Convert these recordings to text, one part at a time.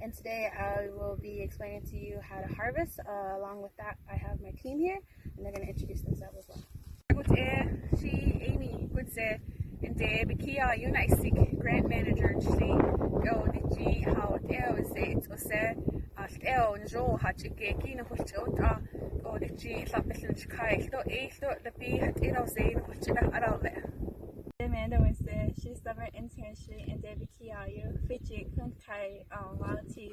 and today I will be explaining to you how to harvest. Along with that, I have my team here, and they're going to introduce themselves as well. She Amy Goodse and Bikia Unaisik Grant Manager go the how is it was and Joe Hatchiki no Hulchota or the G Lapis Kai the B had it all say around there. Amanda was there. She's the internship and David Kiayu, Fiji, Kunkai, Walti,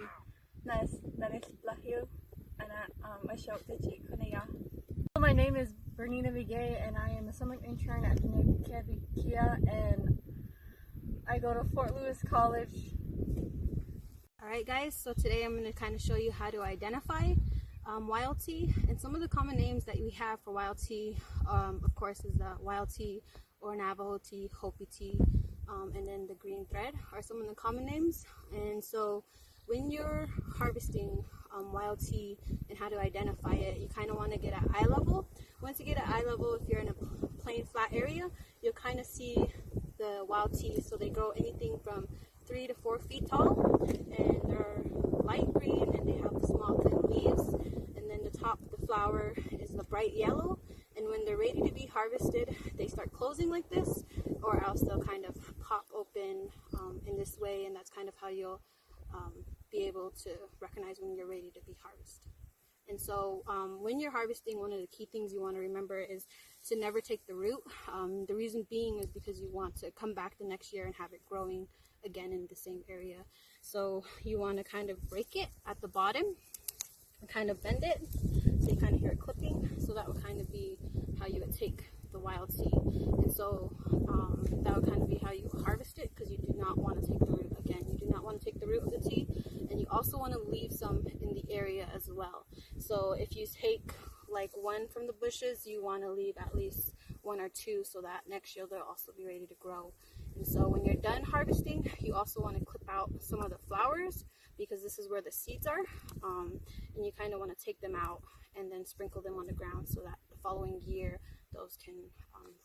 Nice, Naris Blahu, and I showed the G Kunaya. My name is Bernyna Begay, and I am a summer intern at the Navy Kia, and I go to Fort Lewis College. Alright, guys, so today I'm going to kind of show you how to identify wild tea, and some of the common names that we have for wild tea, of course, is the wild tea or Navajo tea, Hopi tea, and then the green thread are some of the common names. And so when you're harvesting wild tea and how to identify it, you kind of want to get at eye level. Once you get at eye level, if you're in a plain flat area, you'll kind of see the wild tea. So they grow anything from 3 to 4 feet tall, and they're light green, and they have the small thin leaves, and then the top of the flower is the bright yellow. And when they're ready to be harvested, they start closing like this, or else they'll kind of pop open in this way, and that's kind of how you'll be able to recognize when you're ready to be harvested. And so when you're harvesting, one of the key things you want to remember is to never take the root. The reason being is because you want to come back the next year and have it growing again in the same area. So you want to kind of break it at the bottom and kind of bend it so you kind of hear it clipping. So that would kind of be how you would take the wild tea. And so that would kind of be how you harvest it, because you do not want to take the root. Again, you do not want to take the root of the tea, and you also want to leave some in the area as well. So if you take like one from the bushes, you want to leave at least 1 or 2 so that next year they'll also be ready to grow. And so when you're done harvesting, you also want to clip out some of the flowers, because this is where the seeds are, and you kind of want to take them out and then sprinkle them on the ground so that the following year those can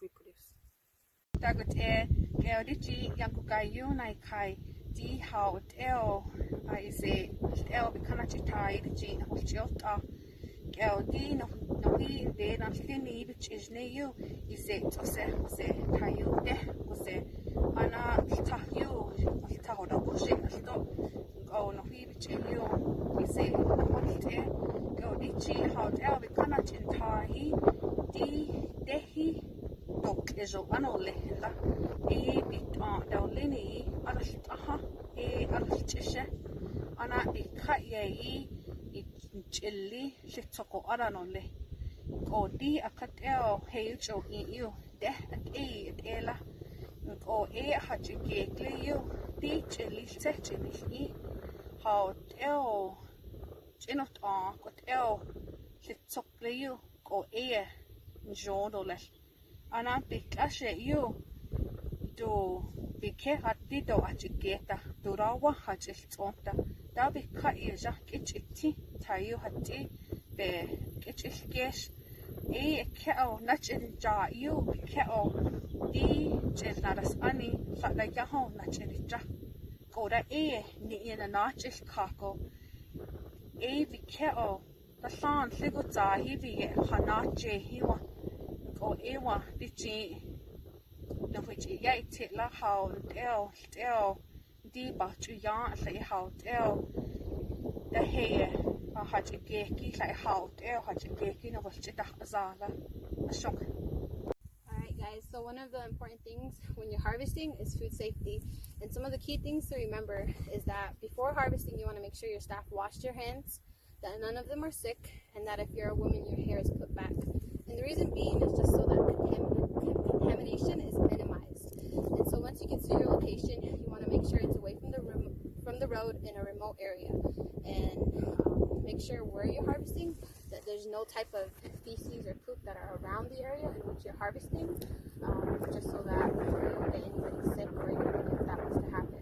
reproduce. Ana bikashe you do bike hati do achigeta durawa hachil tonta da bika ija kichiti tayu hati be kichikesh keo nachil ja you keo di chil naras ani fala yaho nachil ja goda ni ina nachil kako bikeo the san ligo zahi vi hanache hiwa o ewa dichi no which yait la how del di bachu ya say how del the hair a hachigeki like how del hachigeki no which da zala a shock. Alright guys, so one of the important things when you're harvesting is food safety, and some of the key things to remember is that before harvesting you want to make sure your staff washed your hands, that none of them are sick, and that if you're a woman your hair is put back. And the reason being is just so that contamination is minimized. And so once you get to your location, you want to make sure it's away from the road in a remote area, and make sure where you're harvesting that there's no type of feces or poop that are around the area in which you're harvesting, just so that you don't get anybody sick or anything if that was to happen.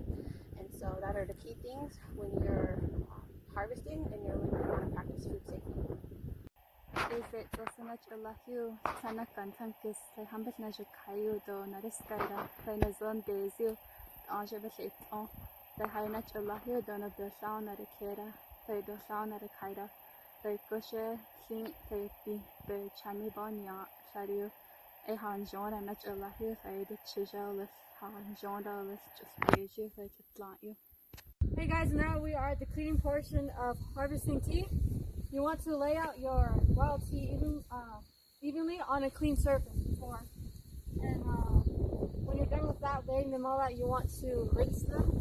And so that are the key things when you're harvesting and when you want to practice food safety. Is it so much Allahu Sanakan Tankis, like Hambit Najakayu, do Nariskaira, Plainazon Desu, Anjabit on the Haina Chulahi, Donna the Sound at the Kera, the Sound at the Kaida, the Gushe, Sing, the Chami Bonya, Shadio, a Han John and Chulahi, the Chijalis, Han John, just praise you, I just plant you. Hey guys, now we are at the cleaning portion of harvesting tea. You want to lay out your wild tea evenly on a clean surface before. And when you're done with that, laying them all out, you want to rinse them.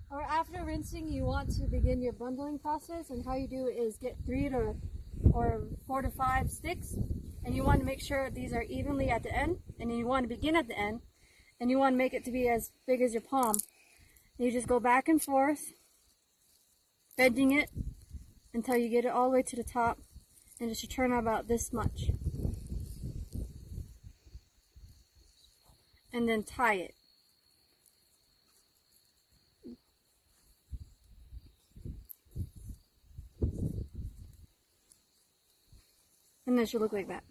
Or after rinsing, you want to begin your bundling process. And how you do it is get 4 to 5 sticks. And you want to make sure these are evenly at the end. And then you want to begin at the end. And you want to make it to be as big as your palm. And you just go back and forth, bending it until you get it all the way to the top, and it should turn out about this much. And then tie it. And it should look like that.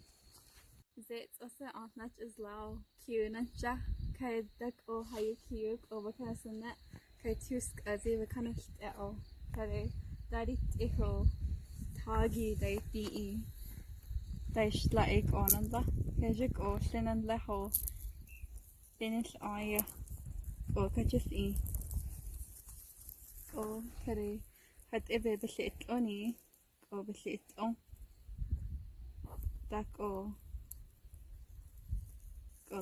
It's also on not as loud, cute, and ja, kind of oh, how you cute, over kind of some net, kind of tusk as if kind of oh, kind of daddy echo, tagi, they be. They like on and the Kajik Ocean and Leho finish eye or catches e. Oh, Kari had ever the shit on e or the shit on. That go. Go